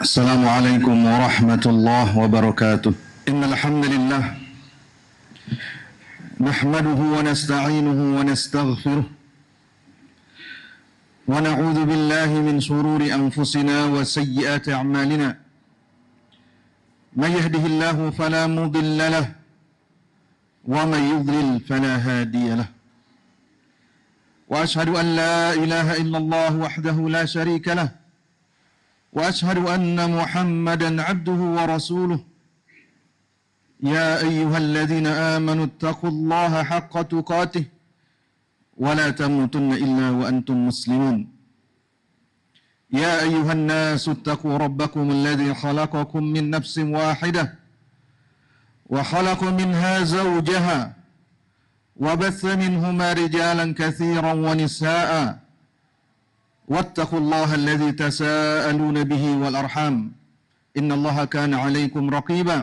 السلام عليكم ورحمة الله وبركاته. إن الحمد لله نحمده ونستعينه ونستغفره ونعوذ بالله من شرور أنفسنا وسيئات أعمالنا. من يهده الله فلا مضل له ومن يضلل فلا هادي له. وأشهد أن لا إله إلا الله وحده لا شريك له وأشهد أن محمدًا عبده ورسوله. يا أيها الذين آمنوا اتقوا الله حق تقاته ولا تموتن إلا وأنتم مسلمون. يا أيها الناس اتقوا ربكم الذي خلقكم من نفس واحدة وخلق منها زوجها وبث منهما رجالا كثيرا ونساء واتقوا الله الذي تساءلون به والأرحام إن الله كان عليكم رقيبا.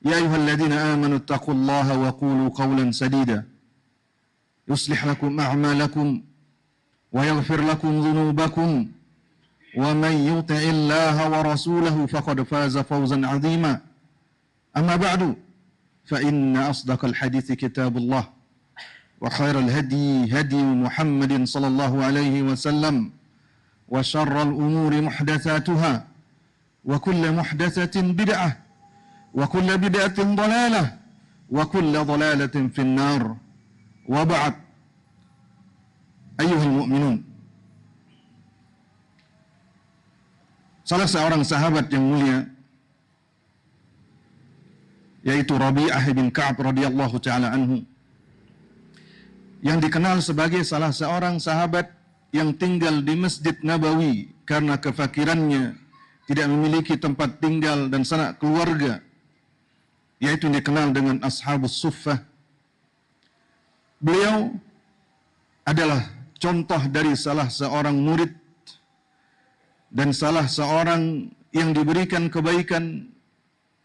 يا أيها الذين آمنوا اتقوا الله وقولوا قولا سديدا يصلح لكم أعمالكم ويغفر لكم ذنوبكم ومن يطع الله ورسوله فقد فاز فوزا عظيما. أما بعد فإن أصدق الحديث كتاب الله وخير الهدي هدي محمد صلى الله عليه وسلم وشر الأمور محدثاتها وكل محدثة بدعة وكل بدعة ضلالة وكل ضلالة في النار. وبعد أيها المؤمنون, salah seorang sahabat yang mulia yaitu Rabi'ah bin Ka'ab radhiyallahu taala anhu, yang dikenal sebagai salah seorang sahabat yang tinggal di Masjid Nabawi karena kefakirannya, tidak memiliki tempat tinggal dan sanak keluarga, yaitu yang dikenal dengan Ashabus Suffah. Beliau adalah contoh dari salah seorang murid dan salah seorang yang diberikan kebaikan,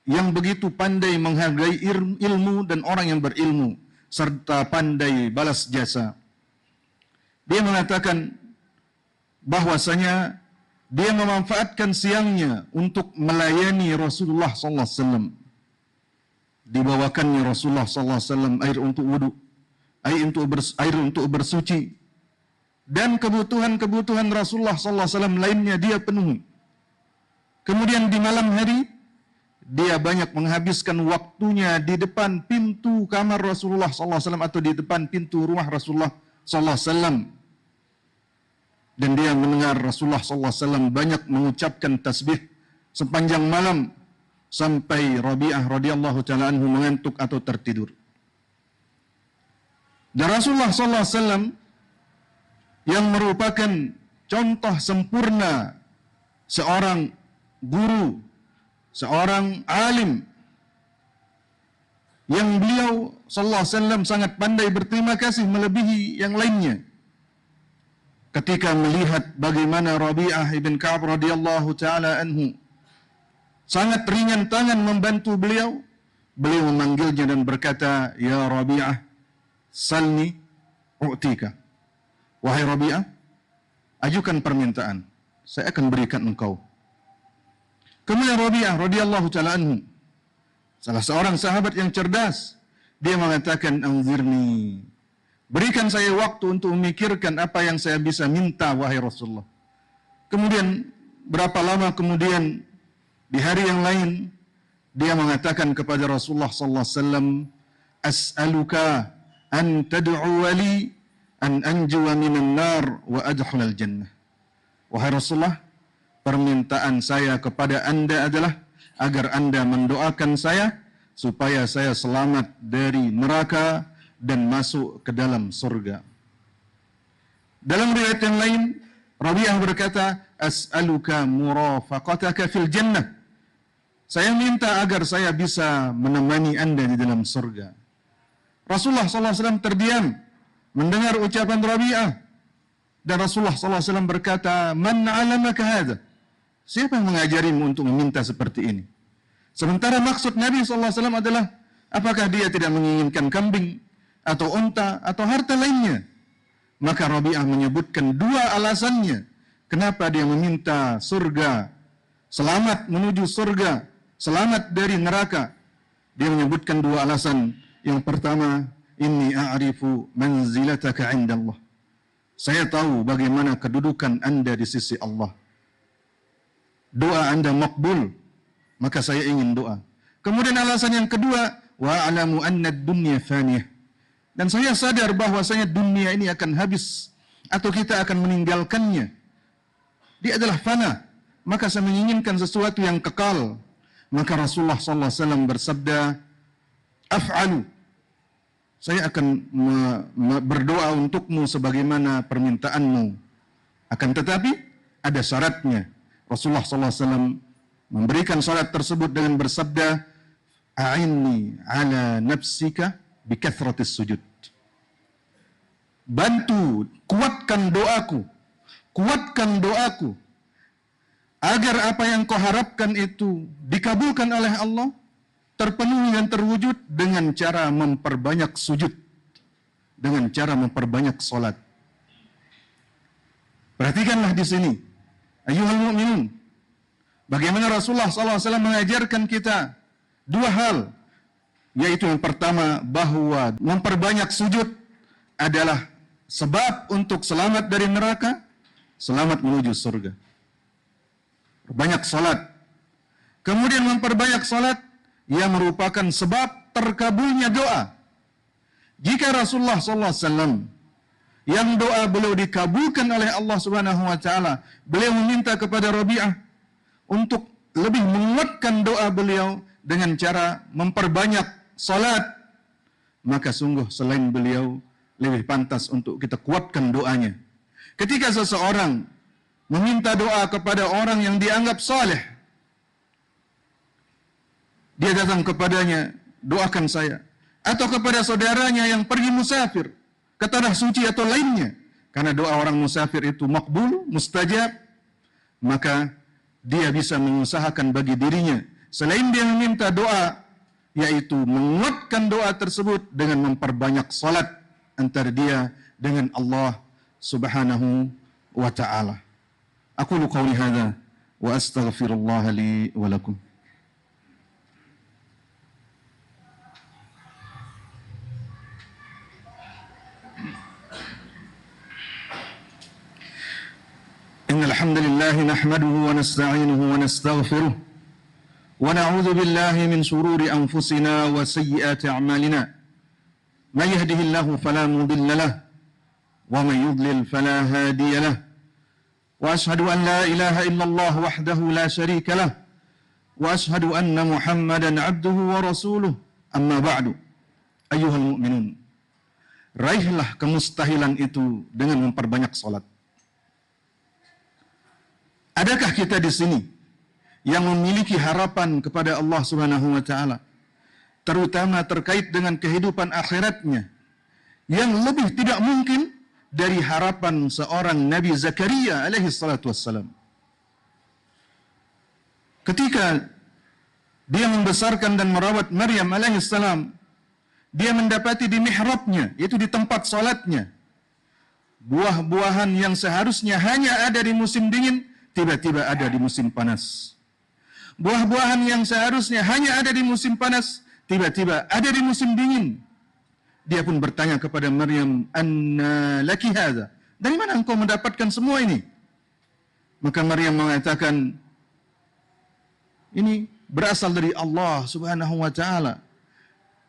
yang begitu pandai menghargai ilmu dan orang yang berilmu, serta pandai balas jasa. Dia mengatakan bahwasanya dia memanfaatkan siangnya untuk melayani Rasulullah sallallahu alaihi wasallam. Dibawakannya Rasulullah sallallahu alaihi wasallam air untuk wudu, air untuk bersuci, dan kebutuhan-kebutuhan Rasulullah sallallahu alaihi wasallam lainnya dia penuhi. Kemudian di malam hari dia banyak menghabiskan waktunya di depan pintu kamar Rasulullah sallallahu alaihi wasallam atau di depan pintu rumah Rasulullah sallallahu alaihi wasallam. Dan dia mendengar Rasulullah sallallahu alaihi wasallam banyak mengucapkan tasbih sepanjang malam sampai Rabi'ah radhiyallahu taala anhu mengantuk atau tertidur. Dan Rasulullah sallallahu alaihi wasallam yang merupakan contoh sempurna seorang guru, seorang alim, yang beliau sallallahu alaihi wasallam sangat pandai berterima kasih melebihi yang lainnya. Ketika melihat bagaimana Rabi'ah bin Ka'ab radhiyallahu taala anhu sangat ringan tangan membantu beliau, beliau memanggilnya dan berkata, "Ya Rabi'ah, salni u'tika." Wahai Rabi'ah, ajukan permintaan, saya akan berikan engkau. Kemudian Rabi'ah radhiyallahu taala anhu, salah seorang sahabat yang cerdas, dia mengatakan, "Anzirni, berikan saya waktu untuk memikirkan apa yang saya bisa minta wahai Rasulullah." Kemudian berapa lama kemudian di hari yang lain dia mengatakan kepada Rasulullah sallallahu alaihi wasallam, "As'aluka an tad'u li an anjuwa minan nar wa adkhulal jannah." Wahai Rasulullah, permintaan saya kepada Anda adalah agar Anda mendoakan saya supaya saya selamat dari neraka dan masuk ke dalam surga. Dalam riwayat yang lain, Rabi'ah berkata, "As'aluka murafaqataka fil jannah." Saya minta agar saya bisa menemani Anda di dalam surga. Rasulullah sallallahu alaihi wasallam terdiam mendengar ucapan Rabi'ah, dan Rasulullah sallallahu alaihi wasallam berkata, "Man 'alamaka hadza?" Siapa yang mengajarimu untuk meminta seperti ini? Sementara maksud Nabi sallallahu alaihi wasallam adalah apakah dia tidak menginginkan kambing atau unta atau harta lainnya? Maka Rabi'ah menyebutkan dua alasannya kenapa dia meminta surga selamat menuju surga, selamat dari neraka. Dia menyebutkan dua alasan. Yang pertama, inni a'rifu manzilataka 'inda Allah. Saya tahu bagaimana kedudukan Anda di sisi Allah. Doa Anda makbul, maka saya ingin doa. Kemudian alasan yang kedua, wa a'lamu anna ad-dunya faniyah. Dan saya sadar bahwasanya dunia ini akan habis atau kita akan meninggalkannya. Dia adalah fana, maka saya menginginkan sesuatu yang kekal. Maka Rasulullah sallallahu alaihi wasallam bersabda, af'alu, saya akan berdoa untukmu sebagaimana permintaanmu. Akan tetapi ada syaratnya. Rasulullah sallallahu alaihi wasallam memberikan syarat tersebut dengan bersabda, a'inni ala nafsika bikathratis sujud. Bantu, kuatkan doaku agar apa yang kau harapkan itu dikabulkan oleh Allah, terpenuhi dan terwujud dengan cara memperbanyak sujud, dengan cara memperbanyak salat. Perhatikanlah di sini, ayyuhal mu'minun, bagaimana Rasulullah SAW mengajarkan kita dua hal, yaitu yang pertama, bahwa memperbanyak sujud adalah sebab untuk selamat dari neraka, selamat menuju surga. Banyak salat. Kemudian memperbanyak salat yang merupakan sebab terkabulnya doa. Jika Rasulullah SAW yang doa beliau dikabulkan oleh Allah Subhanahu wa taala, beliau meminta kepada Rabi'ah untuk lebih menguatkan doa beliau dengan cara memperbanyak salat, maka sungguh selain beliau lebih pantas untuk kita kuatkan doanya. Ketika seseorang meminta doa kepada orang yang dianggap saleh, dia datang kepadanya, doakan saya, atau kepada saudaranya yang pergi musafir ke tanah suci atau lainnya, karena doa orang musafir itu makbul, mustajab, maka dia bisa mengusahakan bagi dirinya, selain dia meminta doa, yaitu menguatkan doa tersebut dengan memperbanyak salat antara dia dengan Allah Subhanahu wa ta'ala. Aqulu qawli hadha wa astaghfirullah li wa lakum. Innal hamdalillah nahmaduhu wa nasta'inuhu wa nastaghfiruh wa na'udzu billahi min shururi anfusina wa sayyiati a'malina. Man yahdihillahu fala mudilla lahu wa man yudlil fala hadiya lahu. Wa ashhadu an la ilaha illallah wahdahu la syarika lahu wa ashhadu anna Muhammadan 'abduhu wa rasuluh. Amma ba'du. Ayyuhal mu'minun, raihlah kemustahilan itu dengan memperbanyak salat. Adakah kita di sini yang memiliki harapan kepada Allah Subhanahu wa taala, terutama terkait dengan kehidupan akhiratnya, yang lebih tidak mungkin dari harapan seorang Nabi Zakaria alaihi salatu wassalam? Ketika dia membesarkan dan merawat Maryam alaihi salam, dia mendapati di mihrabnya, yaitu di tempat salatnya, buah-buahan yang seharusnya hanya ada di musim dingin, tiba-tiba ada di musim panas. Buah-buahan yang seharusnya hanya ada di musim panas, tiba-tiba ada di musim dingin. Dia pun bertanya kepada Maryam, anna laki hadza? Dari mana engkau mendapatkan semua ini? Maka Maryam mengatakan, ini berasal dari Allah Subhanahu wa taala.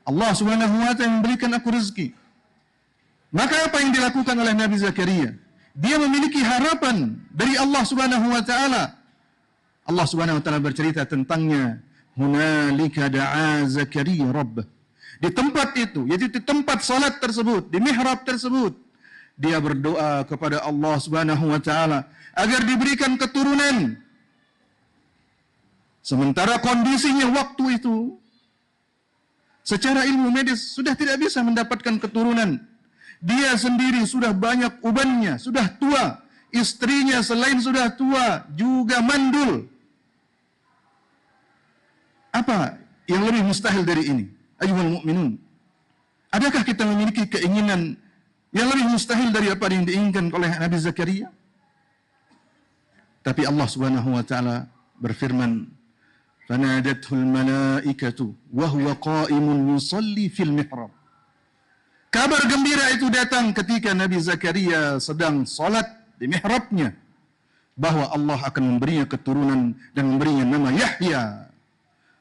Allah Subhanahu wa taala yang memberikan aku rezeki. Maka apa yang dilakukan oleh Nabi Zakaria? Dia memiliki harapan dari Allah Subhanahu wa taala. Allah Subhanahu wa taala bercerita tentangnya, hunalika da'a Zakaria rabbah. Di tempat itu, yaitu di tempat salat tersebut, di mihrab tersebut, dia berdoa kepada Allah Subhanahu wa taala agar diberikan keturunan. Sementara kondisinya waktu itu, secara ilmu medis sudah tidak bisa mendapatkan keturunan. Dia sendiri sudah banyak ubannya, sudah tua. Istrinya selain sudah tua, juga mandul. Apa yang lebih mustahil dari ini? Ayyuhal mu'minun, adakah kita memiliki keinginan yang lebih mustahil dari apa yang diinginkan oleh Nabi Zakaria? Tapi Allah Subhanahu wa taala berfirman, "Fanadathul malaikatu wa huwa qa'imun yusalli fil mihrab." Kabar gembira itu datang ketika Nabi Zakaria sedang salat di mihrabnya, bahwa Allah akan memberinya keturunan dan memberinya nama Yahya,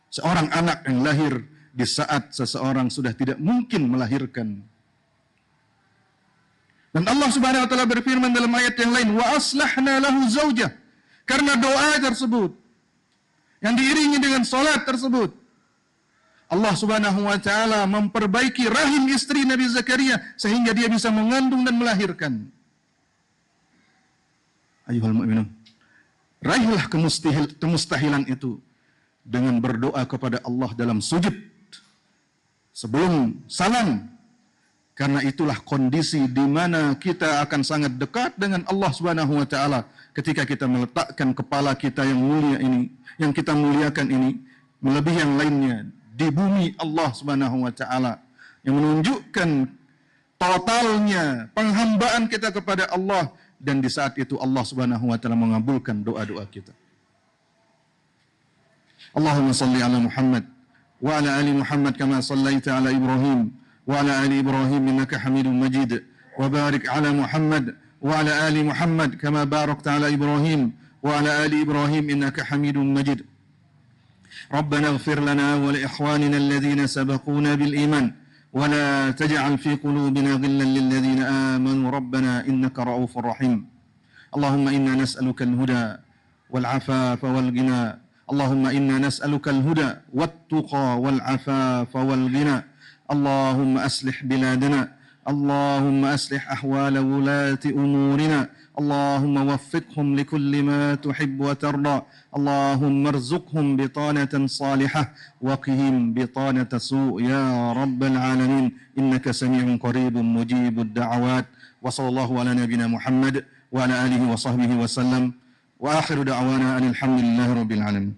seorang anak yang lahir di saat seseorang sudah tidak mungkin melahirkan. Dan Allah Subhanahu wa taala berfirman dalam ayat yang lain, "Wa aslahna lahu zaujah." Karena doa tersebut yang diiringi dengan salat tersebut, Allah Subhanahu wa taala memperbaiki rahim istri Nabi Zakaria sehingga dia bisa mengandung dan melahirkan. Ayuhal mu'minun, raihlah kemustahilan itu dengan berdoa kepada Allah dalam sujud sebelum salam, karena itulah kondisi di mana kita akan sangat dekat dengan Allah Subhanahu wa taala ketika kita meletakkan kepala kita yang mulia ini, yang kita muliakan ini, melebihi yang lainnya di bumi Allah Subhanahu wa taala, yang menunjukkan totalnya penghambaan kita kepada Allah. Dan di saat itu Allah Subhanahu wa taala mengabulkan doa-doa kita. Allahumma salli ala Muhammad wa ala ali Muhammad kama sallaita ala Ibrahim wa ala ali Ibrahim innaka Hamidum Majid, wa barik ala Muhammad wa ala ali Muhammad kama barakta ala Ibrahim wa ala ali Ibrahim innaka Hamidum Majid. Rabbana ighfir lana wa li ikhwanina alladhina sabaquna bil iman ولا تجعل في قلوبنا غلا للذين آمنوا ربنا إنك رؤوف رحيم. اللهم إنا نسألك الهدى والعفاف والغنى. اللهم إنا نسألك الهدى والتقى والعفاف والغنى. اللهم أصلح بلادنا. اللهم أصلح أحوال ولاة أمورنا. اللهم وفقهم لكل ما تحب وترضى. اللهم ارزقهم بطانة صالحة وقهم بطانة سوء يا رب العالمين إنك سميع قريب مجيب الدعوات. وصلى الله على نبينا محمد وعلى آله وصحبه وسلم وآخر دعوانا أن الحمد لله رب العالمين.